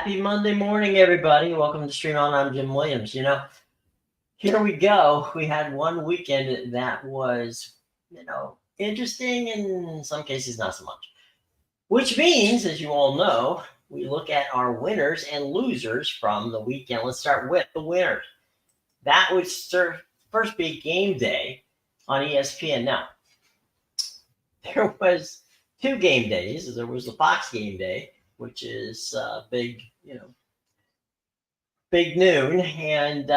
Happy Monday morning, everybody. Welcome to Stream On. I'm Jim Williams. Here we go. We had one weekend that was, interesting and in some cases not so much. Which means, as you all know, we look at our winners and losers from the weekend. Let's start with the winners. That would first be game day on ESPN. Now, there was two game days. There was the Fox game day, which is big noon, and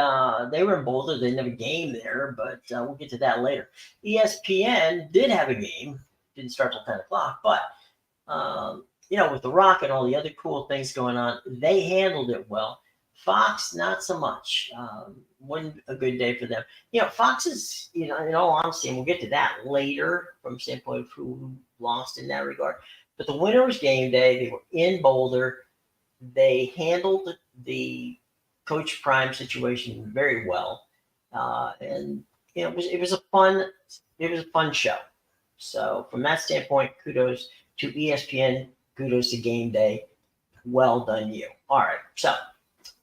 they were in Boulder. They didn't have a game there, but we'll get to that later. ESPN did have a game. Didn't start till 10 o'clock, but with The Rock and all the other cool things going on, they handled it well. Fox, not so much. Wasn't a good day for them. Fox is, in all honesty, and we'll get to that later from the standpoint of who lost in that regard. But the winner was game day. They were in Boulder. They handled the Coach Prime situation very well, and it was a fun show. So from that standpoint, kudos to ESPN, kudos to Game Day. Well done, you. All right, so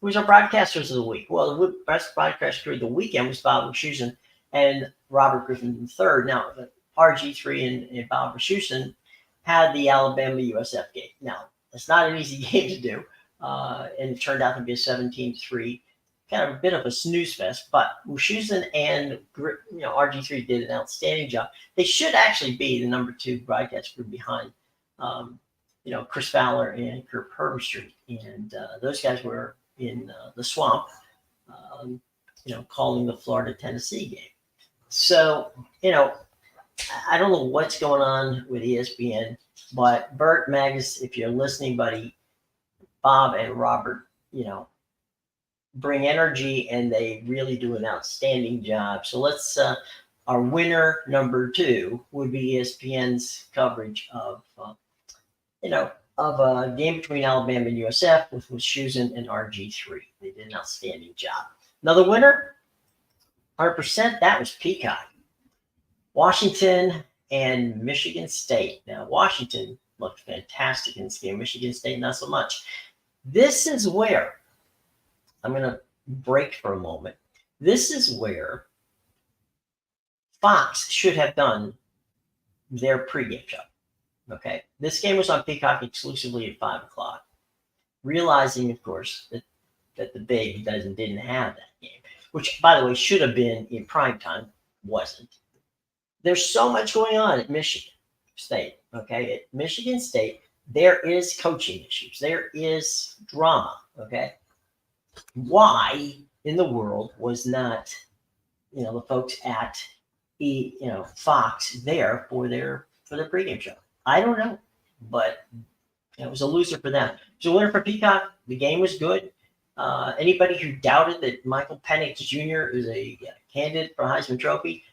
who's our broadcasters of the week? Well, the best broadcaster of the weekend was Bob Wischusen and Robert Griffin III. Now, RG3 and Bob Wischusen had the Alabama-USF game. Now, it's not an easy game to do. And it turned out to be a 17-3, kind of a bit of a snooze fest. But Wischusen and RG3 did an outstanding job. They should actually be the number two broadcast group behind, Chris Fowler and Kurt Herbstreit. And those guys were in the swamp, calling the Florida-Tennessee game. So, I don't know what's going on with ESPN, but Bert, Magus, if you're listening, buddy, Bob and Robert, bring energy and they really do an outstanding job. So let's, our winner number two would be ESPN's coverage of a game between Alabama and USF with Wischusen and RG3. They did an outstanding job. Another winner, 100%, that was Peacock. Washington and Michigan State. Now, Washington looked fantastic in this game. Michigan State, not so much. This is where I'm going to break for a moment. This is where Fox should have done their pregame show. Okay. This game was on Peacock exclusively at 5 o'clock, realizing, of course, that the Big didn't have that game, which, by the way, should have been in prime time, wasn't. There's so much going on at Michigan State. Okay. At Michigan State, there is coaching issues. There is drama. Okay. Why in the world was not, the folks at Fox there for their pregame show? I don't know, but it was a loser for them. It was a winner for Peacock. The game was good. Anybody who doubted that Michael Penix Jr. is a candidate for Heisman Trophy,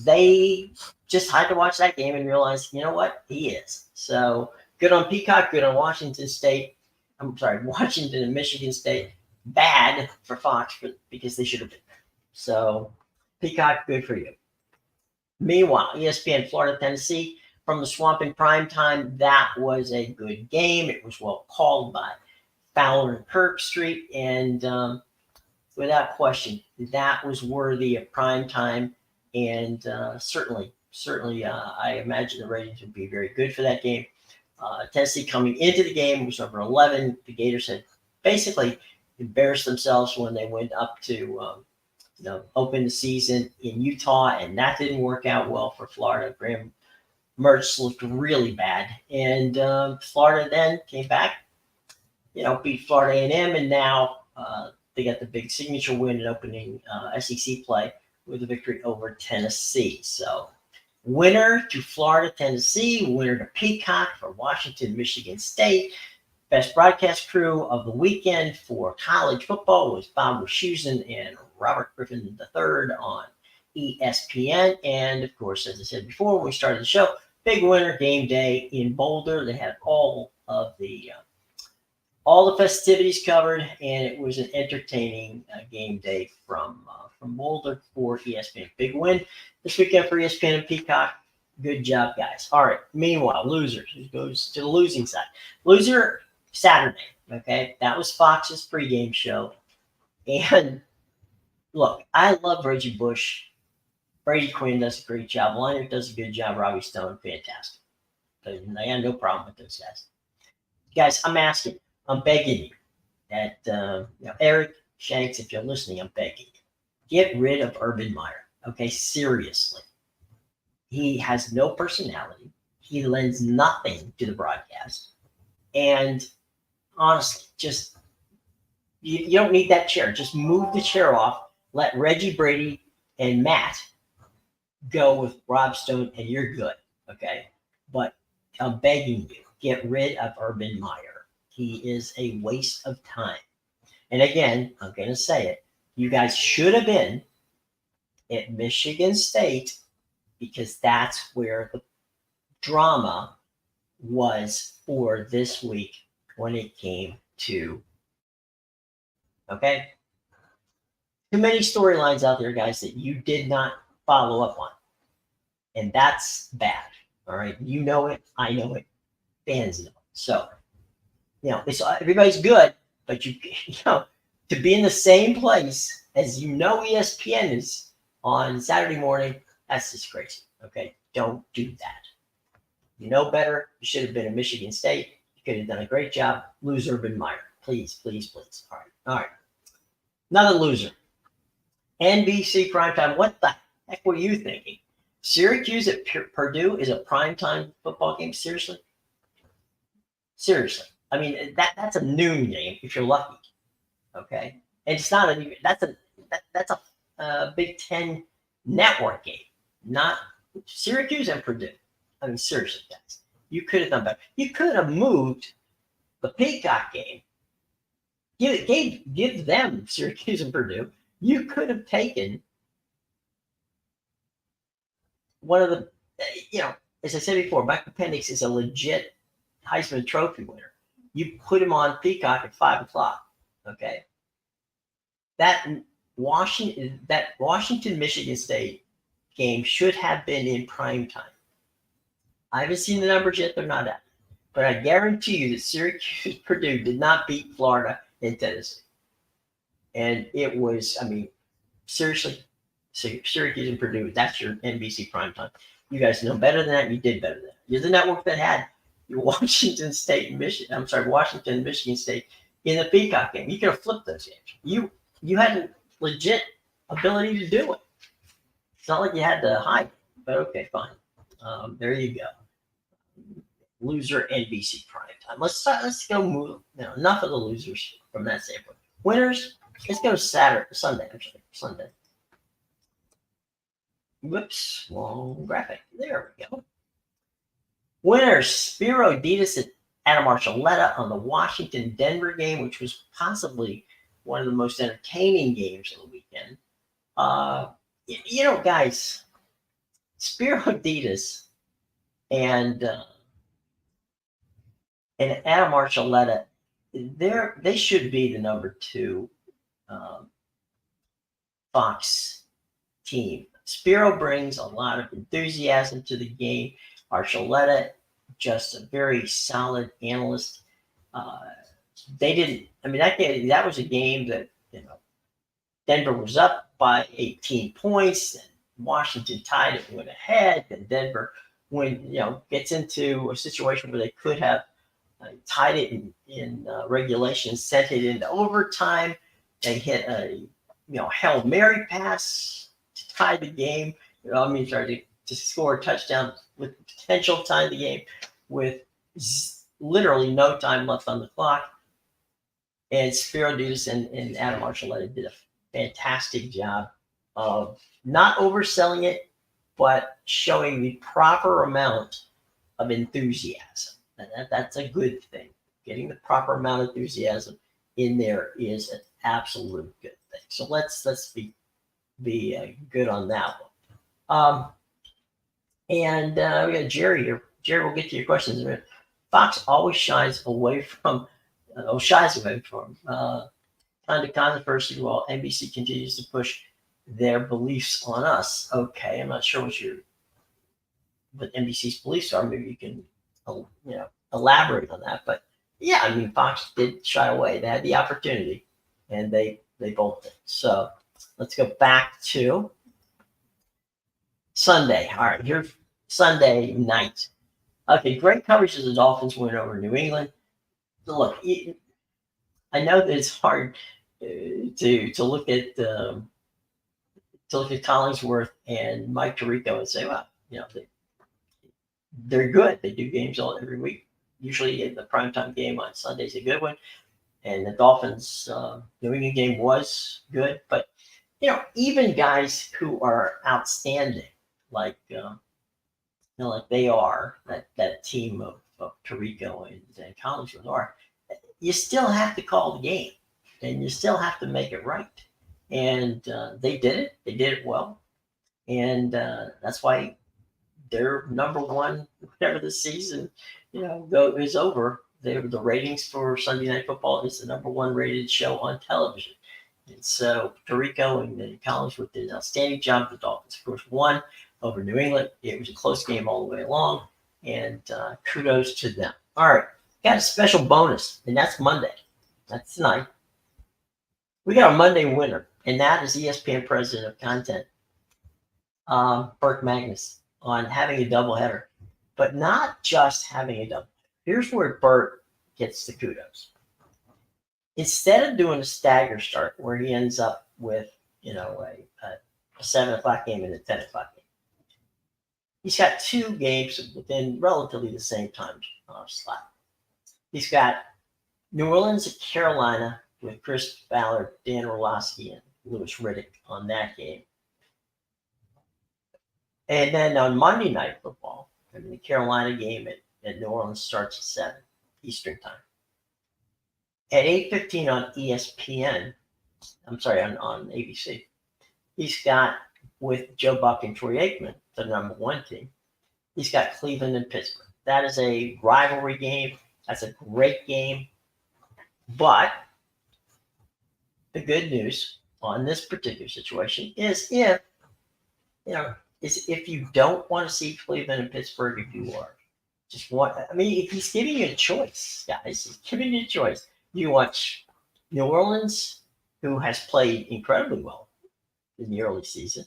they just had to watch that game and realize, what, he is. So good on Peacock, good on Washington and Michigan State. Bad for Fox because they should have been there. So Peacock, good for you. Meanwhile, ESPN Florida, Tennessee, from the swamp in prime time, that was a good game. It was well called by Fowler and Herbstreit, and without question, that was worthy of prime time. And certainly, I imagine the ratings would be very good for that game. Tennessee coming into the game was number 11. The Gators had basically embarrassed themselves when they went up to open the season in Utah, and that didn't work out well for Florida. Graham Mertz looked really bad, and Florida then came back, beat Florida A&M, and now they got the big signature win in opening SEC play with a victory over Tennessee. So winner to Florida, Tennessee, winner to Peacock for Washington, Michigan State. Best broadcast crew of the weekend for college football was Bob Wischusen and Robert Griffin III on ESPN. And of course, as I said before, when we started the show, big winner, game day in Boulder. They had all the festivities covered, and it was an entertaining game day from Boulder for ESPN. Big win this weekend for ESPN and Peacock. Good job, guys. All right. Meanwhile, losers. Who goes to the losing side? Loser Saturday. Okay, that was Fox's pregame show. And look, I love Reggie Bush. Brady Quinn does a great job. Leonard does a good job. Robbie Stone, fantastic. I got no problem with those guys. Guys, I'm asking, I'm begging you that Eric Shanks, if you're listening, I'm begging you, get rid of Urban Meyer. Okay, seriously. He has no personality. He lends nothing to the broadcast. And honestly, just you don't need that chair. Just move the chair off. Let Reggie, Brady, and Matt go with Rob Stone, and you're good. Okay, but I'm begging you, get rid of Urban Meyer. He is a waste of time. And again, I'm going to say it. You guys should have been at Michigan State because that's where the drama was for this week when it came to, okay? Too many storylines out there, guys, that you did not follow up on. And that's bad. All right. You know it. I know it. Fans know it. So, it's everybody's good, but you know, to be in the same place as ESPN is on Saturday morning, that's just crazy. Okay. Don't do that. You know better. You should have been at Michigan State. You could have done a great job. Lose Urban Meyer. Please, please, please. All right. All right. Another loser. NBC primetime. What the heck were you thinking? Syracuse at Purdue is a primetime football game? Seriously? Seriously. I mean, that's a noon game if you're lucky. Okay? And it's not that's a Big Ten network game, not Syracuse and Purdue. I mean, seriously, guys. You could have done better. You could have moved the Peacock game. Give them Syracuse and Purdue. You could have taken one of the, as I said before, Michael Penix is a legit Heisman Trophy winner. You put him on Peacock at 5:00. Okay, that Washington Michigan State game should have been in prime time. I haven't seen the numbers yet; they're not out, but I guarantee you that Syracuse Purdue did not beat Florida and Tennessee, and it was. I mean, seriously. Syracuse and Purdue, that's your NBC primetime. You guys know better than that. You did better than that. You're the network that had your Washington Michigan State in the Peacock game. You could have flipped those games. You had a legit ability to do it. It's not like you had to hide. But okay, fine. There you go. Loser NBC primetime. Let's go move. Enough of the losers from that standpoint. Winners. Let's go Sunday. Whoops, wrong graphic. There we go. Winners, Spiro Ditas at Adam Archuleta on the Washington-Denver game, which was possibly one of the most entertaining games of the weekend. Guys, Spiro Ditas and Adam Archuleta, they should be the number 2 Fox team. Spiro brings a lot of enthusiasm to the game. Archuleta, just a very solid analyst. That was a game that, Denver was up by 18 points, and Washington tied it, went ahead, and Denver gets into a situation where they could have tied it in regulation, sent it into overtime. They hit a Hail Mary pass to tie the game. Sorry, to score a touchdown with potential tie the game with literally no time left on the clock. And Spiro Ditas and Adam Archuleta did a fantastic job of not overselling it, but showing the proper amount of enthusiasm. That's a good thing. Getting the proper amount of enthusiasm in there is an absolute good thing. So let's be good on that one. And we got Jerry here. Jerry, we'll get to your questions in a minute. Fox always shies away from kind of controversy while NBC continues to push their beliefs on us. Okay, I'm not sure what NBC's beliefs are. Maybe you can elaborate on that. But Yeah, I mean, Fox did shy away. They had the opportunity, and they both did. So let's go back to Sunday. All right, here's Sunday night. Okay, great coverage as the Dolphins win over New England. Look, I know that it's hard to look at Collingsworth and Mike Tirico and say, well, they're good. They do games every week. Usually, the primetime game on Sunday is a good one, and the Dolphins New England game was good. But even guys who are outstanding, like like they are that team of Tirico and Collingsworth are, you still have to call the game, and you still have to make it right. And they did it. They did it well, and that's why they're number one whenever the season, is over. The ratings for Sunday Night Football is the number one rated show on television. And so Tirico and Collinsworth did an outstanding job. The Dolphins, of course, won over New England. It was a close game all the way along, and kudos to them. All right, got a special bonus, and that's Monday. That's tonight. We got a Monday winner, and that is ESPN President of Content, Burt Magnus, on having a doubleheader, but not just having a double. Here's where Burt gets the kudos. Instead of doing a stagger start where he ends up with, a 7 o'clock game and a 10 o'clock game, he's got two games within relatively the same time slot. He's got New Orleans at Carolina with Chris Ballard, Dan Orlovsky, and Louis Riddick on that game. And then on Monday Night Football, the Carolina game at New Orleans starts at 7 Eastern Time. At 8:15 on ESPN, on ABC, he's got, with Joe Buck and Troy Aikman, the number one team, he's got Cleveland and Pittsburgh. That is a rivalry game. That's a great game. But the good news on this particular situation is if you don't want to see Cleveland and Pittsburgh, if you are if he's giving you a choice, guys, he's giving you a choice. You watch New Orleans, who has played incredibly well in the early season,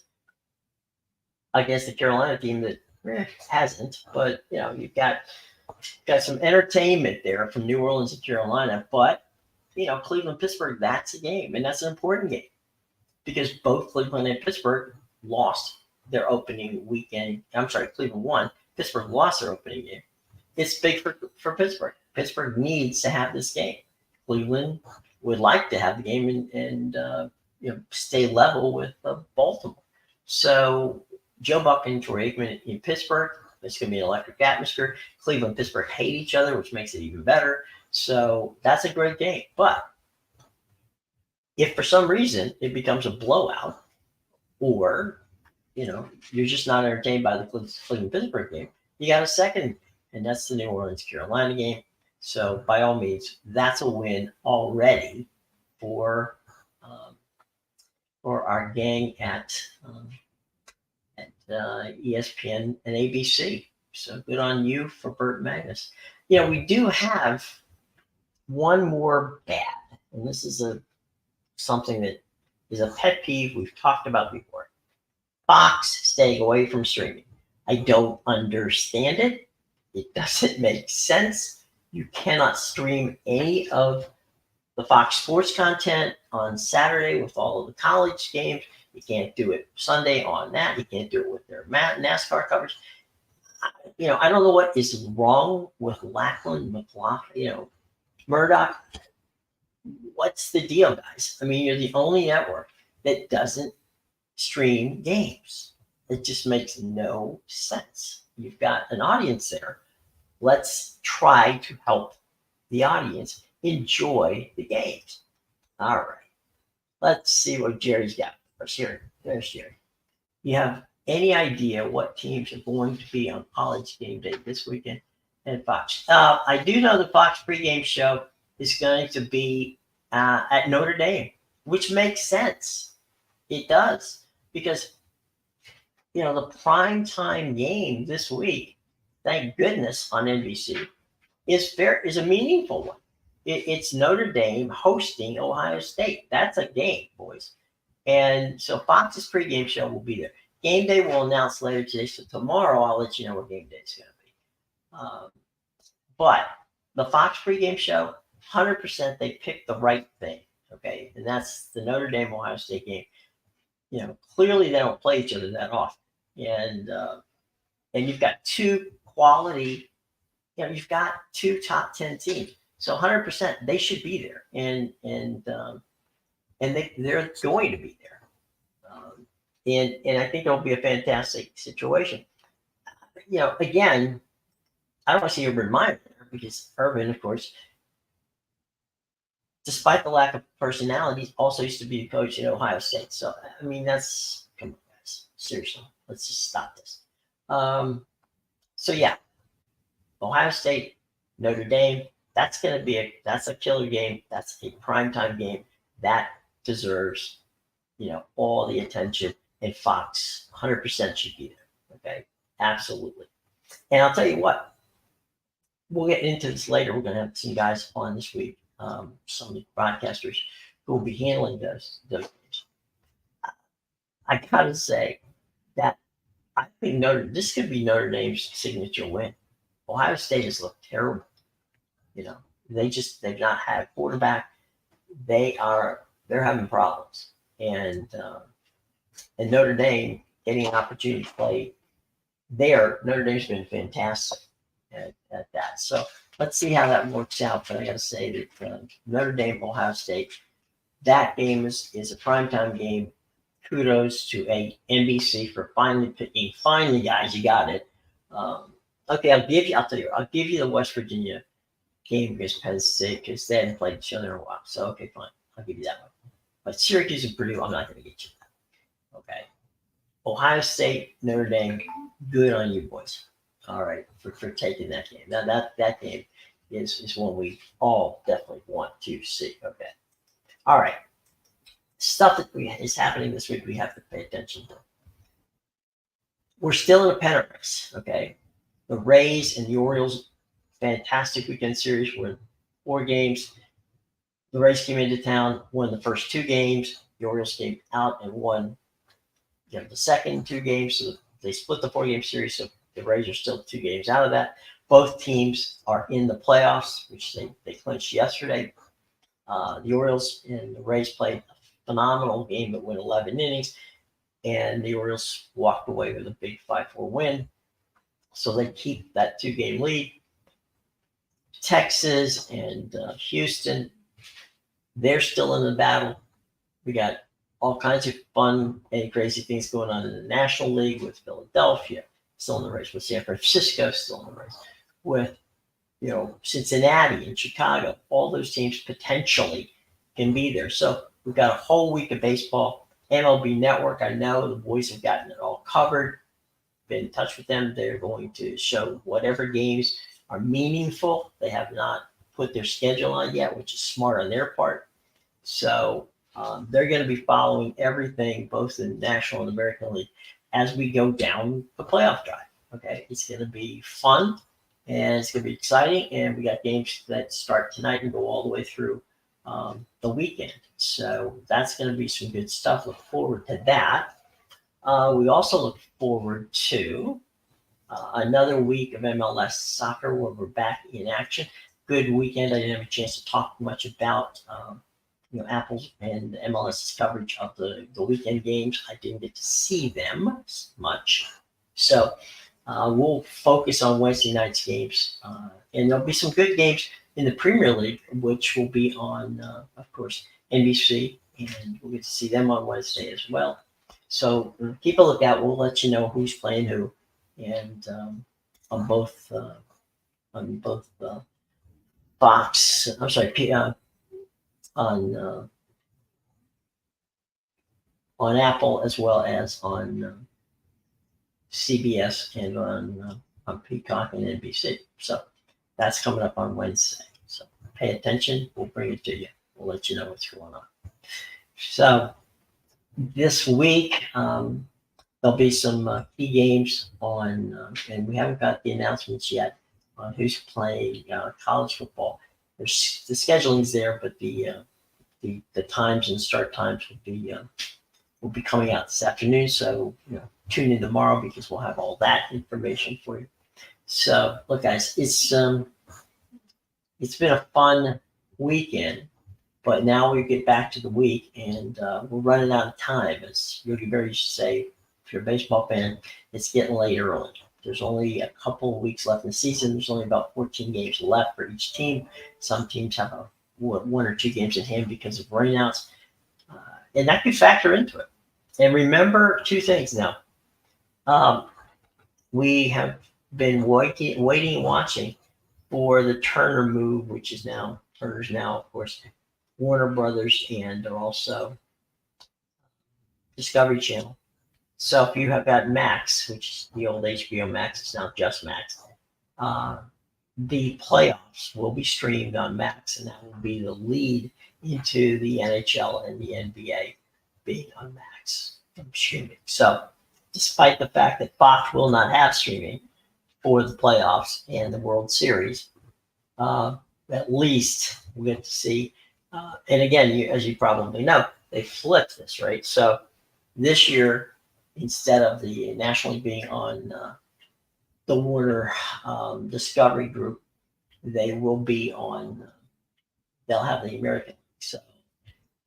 against the Carolina team that hasn't, but you've got some entertainment there from New Orleans and Carolina, but Cleveland, Pittsburgh, that's a game, and that's an important game because both Cleveland and Pittsburgh lost their opening weekend. Cleveland won. Pittsburgh lost their opening game. It's big for Pittsburgh. Pittsburgh needs to have this game. Cleveland would like to have the game and stay level with Baltimore. So Joe Buck and Troy Aikman in Pittsburgh, it's going to be an electric atmosphere. Cleveland and Pittsburgh hate each other, which makes it even better. So that's a great game. But if for some reason it becomes a blowout, or you're just not entertained by the Cleveland-Pittsburgh game, you got a second, and that's the New Orleans-Carolina game. So by all means, that's a win already for our gang at ESPN and ABC. So good on you for Burt Magnus. We do have one more bad, and this is something that is a pet peeve we've talked about before. Fox staying away from streaming. I don't understand it. It doesn't make sense. You cannot stream any of the Fox Sports content on Saturday with all of the college games. You can't do it Sunday on that. You can't do it with their NASCAR coverage. I don't know what is wrong with Lackland, McLaughlin, Murdoch. What's the deal, guys? You're the only network that doesn't stream games. It just makes no sense. You've got an audience there. Let's try to help the audience enjoy the games. All right. Let's see what Jerry's got for us here. There's Jerry. You have any idea what teams are going to be on College Game Day this weekend at Fox? I do know the Fox pregame show is going to be at Notre Dame, which makes sense. It does, because the primetime game this week, thank goodness, on NBC is a meaningful one. It's Notre Dame hosting Ohio State. That's a game, boys. And so Fox's pregame show will be there. Game day will announce later today. So tomorrow I'll let you know what game day is going to be. But the Fox pregame show, 100% they picked the right thing. Okay, and that's the Notre Dame Ohio State game. Clearly they don't play each other that often, and you've got two quality. You've got two top 10 teams, so 100% they should be there, and they're going to be there, and I think it'll be a fantastic situation. Again, I don't want to see Urban Meyer there because Urban, of course, despite the lack of personalities, also used to be a coach at Ohio State. So, I mean, come on, guys. Seriously, let's just stop this. So, yeah, Ohio State, Notre Dame, that's a killer game. That's a primetime game. That deserves, all the attention. And Fox, 100% should be there. Okay, absolutely. And I'll tell you what, we'll get into this later. We're going to have some guys on this week, some broadcasters who will be handling those games. I got to say that I think this could be Notre Dame's signature win. Ohio State has looked terrible. They've not had quarterback. They're having problems. And Notre Dame getting an opportunity to play there, Notre Dame's been fantastic at that. So let's see how that works out. But I got to say that Notre Dame, Ohio State, that game is a primetime game. Kudos to NBC for finally picking. Finally, guys, you got it. Okay, I'll give you the West Virginia game against Penn State because they hadn't played each other in a while. So, okay, fine. I'll give you that one. But Syracuse and Purdue, I'm not going to get you that. Okay. Ohio State, Notre Dame, good on you, boys. All right, for taking that game. Now, that game is one we all definitely want to see. Okay. All right. Stuff that is happening this week we have to pay attention to. We're still in a pennant race, okay? The Rays and the Orioles, fantastic weekend series, won 4 games. The Rays came into town, won the first 2 games. The Orioles came out and won the second 2 games. So they split the 4-game series, so the Rays are still 2 games out of that. Both teams are in the playoffs, which they clinched yesterday. The Orioles and the Rays played a phenomenal game that went 11 innings, and the Orioles walked away with a big 5-4 win. So they keep that 2-game lead. Texas and Houston, they're still in the battle. We got all kinds of fun and crazy things going on in the National League with Philadelphia, still in the race, with San Francisco, still in the race, with Cincinnati and Chicago. All those teams potentially can be there. So we've got a whole week of baseball. MLB Network, I know the boys have gotten it all covered. Been in touch with them. They're going to show whatever games are meaningful. They have not put their schedule on yet, which is smart on their part. So they're going to be following everything, both in National and American League, as we go down the playoff drive. Okay, it's going to be fun and it's going to be exciting. And we got games that start tonight and go all the way through the weekend. So that's going to be some good stuff. Look forward to that. We also look forward to another week of MLS soccer where we're back in action. Good weekend. I didn't have a chance to talk much about Apple's and MLS's coverage of the weekend games. I didn't get to see them much. So we'll focus on Wednesday night's games. And there'll be some good games in the Premier League, which will be on, of course, NBC. And we'll get to see them on Wednesday as well. So keep a lookout. We'll let you know who's playing who, and on both Fox. I'm sorry, on Apple as well as on CBS and on Peacock and NBC. So that's coming up on Wednesday. So pay attention. We'll bring it to you. We'll let you know what's going on. So this week, there'll be some key games on, and we haven't got the announcements yet on who's playing college football. there's the scheduling's there, but the times and start times will be coming out this afternoon. So tune in tomorrow because we'll have all that information for you. So look, guys, it's been a fun weekend, but now we get back to the week, and we're running out of time. As Yogi Berra used to say, if you're a baseball fan, it's getting late early. There's only a couple of weeks left in the season. There's only about 14 games left for each team. Some teams have one or two games in hand because of rainouts, and that could factor into it. And remember two things now. We have been waiting and watching for the Turner move, which is now Turner's now, of course, Warner Brothers, and they're also Discovery Channel. So if you have got Max, which is the old HBO Max, it's now just Max, the playoffs will be streamed on Max, and that will be the lead into the NHL and the NBA being on Max streaming. So despite the fact that Fox will not have streaming for the playoffs and the World Series, at least we get to see. And again, as you probably know, they flipped this, right? So this year, instead of the National League being on the Warner Discovery Group, they will be on. They'll have the American League. So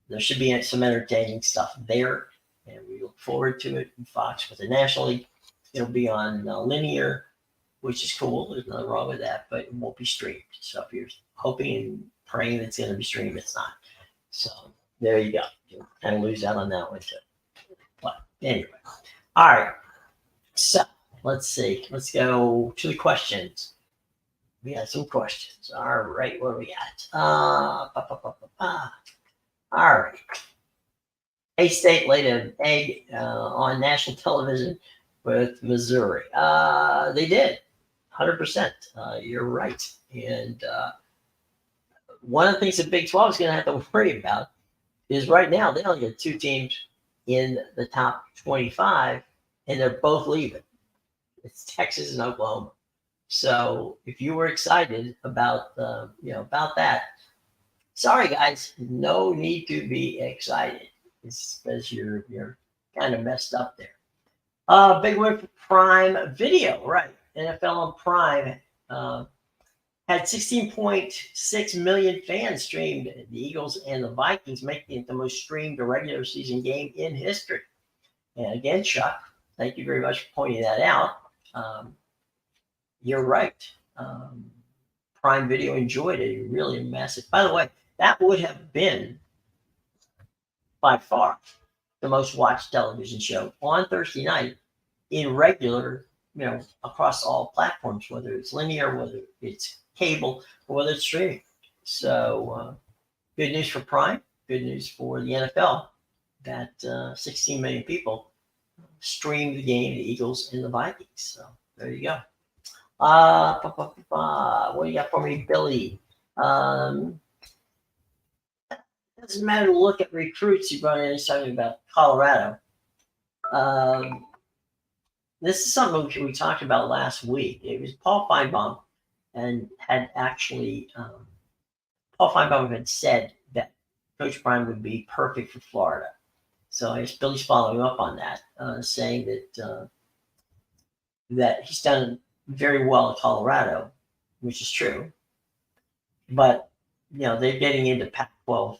there should be some entertaining stuff there, and we look forward to it. Fox with the National League, it'll be on linear, which is cool. There's nothing wrong with that, but it won't be streamed. So if you're hoping and praying that it's going to be streamed, it's not. So there you go. You kind of lose out on that one too. But anyway, all right. So let's see. Let's go to the questions. We got some questions. All right, what are we at? All right. A-State laid an egg on national television with Missouri. They did. 100%. You're right. And one of the things that Big 12 is going to have to worry about is right now they only got two teams in the top 25, and they're both leaving. It's Texas and Oklahoma. So if you were excited about about that, sorry guys, no need to be excited. It's because you're kind of messed up there. Big win for Prime Video, right? NFL on Prime had 16.6 million fans streamed the Eagles and the Vikings, making it the most streamed regular season game in history. And again, Chuck, thank you very much for pointing that out. You're right. Prime Video enjoyed a really massive. By the way, that would have been by far the most watched television show on Thursday night in regular, across all platforms, whether it's linear, whether it's cable, or whether it's streaming. So good news for Prime, good news for the NFL that 16 million people streamed the game, the Eagles and the Vikings. So there you go. What do you got for me, Billy? Doesn't matter to look at recruits. You brought in, he's talking about Colorado. This is something we talked about last week. It was Paul Feinbaum, and had actually Paul Feinbaum had said that Coach Prime would be perfect for Florida. So I guess Billy's following up on that, saying that he's done very well in Colorado, which is true. But they're getting into Pac-12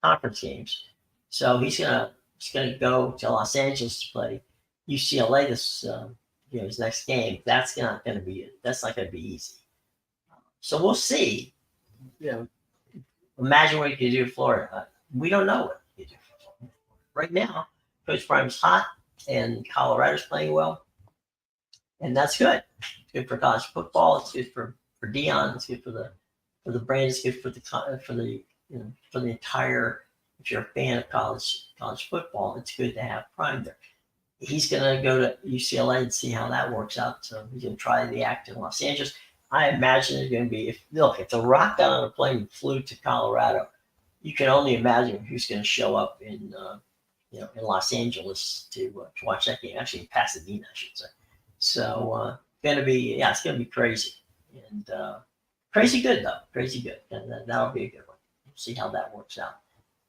conference games, so he's gonna go to Los Angeles to play UCLA this his next game. That's not going to be easy. So we'll see. Imagine what you could do in Florida. We don't know what you do for Florida. Right now, Coach Prime's hot, and Colorado's playing well, and that's good. It's good for college football. It's good for Dion. It's good for the brand. It's good for the entire. If you're a fan of college football, it's good to have Prime there. He's going to go to UCLA and see how that works out. So he's going to try the act in Los Angeles. I imagine it's going to be, if The Rock got on a plane and flew to Colorado, you can only imagine who's going to show up in Los Angeles to watch that game. Actually, in Pasadena, I should say. So it's going to be crazy. And Crazy good though, crazy good. That'll be a good one. We'll see how that works out.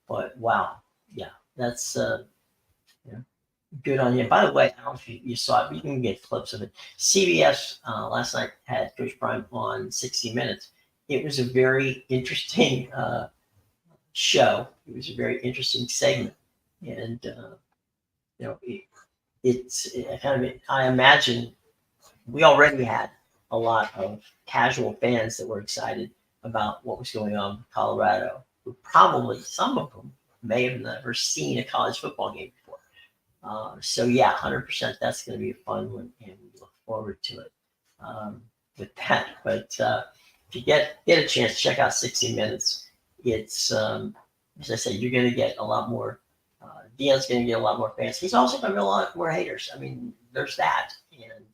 But wow, yeah, that's yeah, good on you. By the way, I don't know if you saw it, but you can get clips of it. CBS last night had Coach Prime on 60 Minutes. It was a very interesting show. It was a very interesting segment, and it's kind of. I imagine we already had a lot of casual fans that were excited about what was going on in Colorado. Who probably some of them may have never seen a college football game before. So yeah, 100%. That's going to be a fun one, and we look forward to it with that. But if you get a chance, check out 60 Minutes. It's as I said, you're going to get a lot more. Deion's going to get a lot more fans. He's also going to get a lot more haters. I mean, there's that, and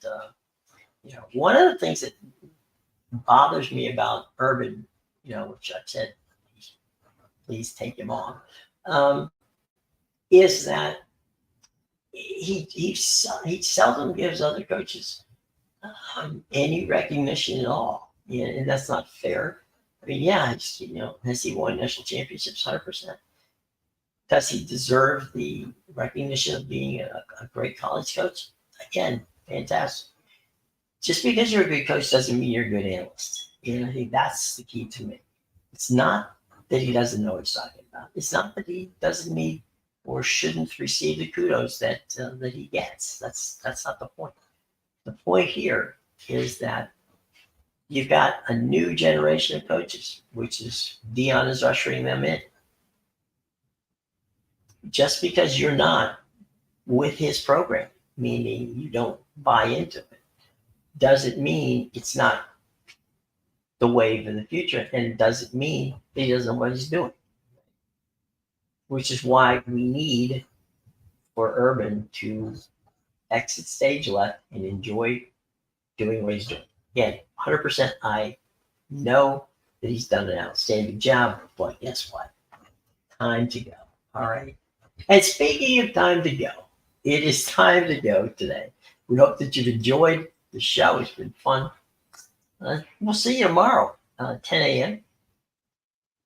one of the things that bothers me about Urban, which I've said, please take him on, is that he seldom gives other coaches any recognition at all, and that's not fair. I mean, yeah, has he won national championships? 100%. Does he deserve the recognition of being a great college coach? Again, fantastic. Just because you're a good coach doesn't mean you're a good analyst. I think that's the key to me. It's not that he doesn't know what he's talking about. It's not that he doesn't need or shouldn't receive the kudos that he gets. That's not the point. The point here is that you've got a new generation of coaches, which is Deion is ushering them in. Just because you're not with his program, meaning you don't buy into it, doesn't mean it's not the wave in the future, and it doesn't mean that he doesn't know what he's doing. Which is why we need for Urban to exit stage left and enjoy doing what he's doing. Again, 100%. I know that he's done an outstanding job, but guess what? Time to go. All right. And speaking of time to go, it is time to go today. We hope that you've enjoyed the show. It's been fun. We'll see you tomorrow, 10 a.m.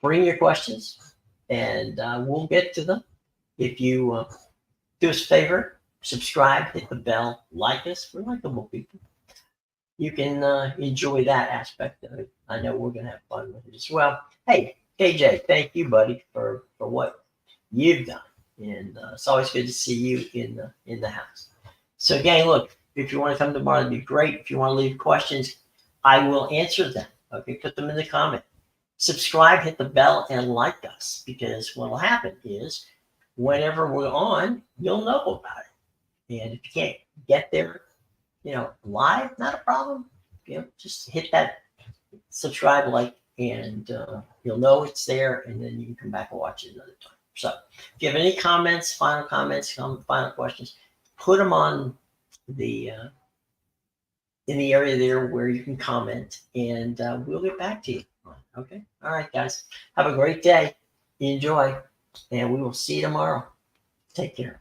Bring your questions, and we'll get to them. If you do us a favor, subscribe, hit the bell, like us. We're likable people. You can enjoy that aspect of it. I know we're going to have fun with it as well. Hey, KJ, thank you, buddy, for what you've done. And it's always good to see you in the house. So, gang, look, if you want to come tomorrow, that'd be great. If you want to leave questions, I will answer them. Okay, put them in the comment. Subscribe, hit the bell, and like us, because what will happen is whenever we're on, you'll know about it. And if you can't get there, live, not a problem. Just hit that subscribe, like, and you'll know it's there, and then you can come back and watch it another time. So if you have any comments, final questions, put them on the in the area there where you can comment, and we'll get back to you. Okay. All right, guys. Have a great day. Enjoy, and we will see you tomorrow. Take care.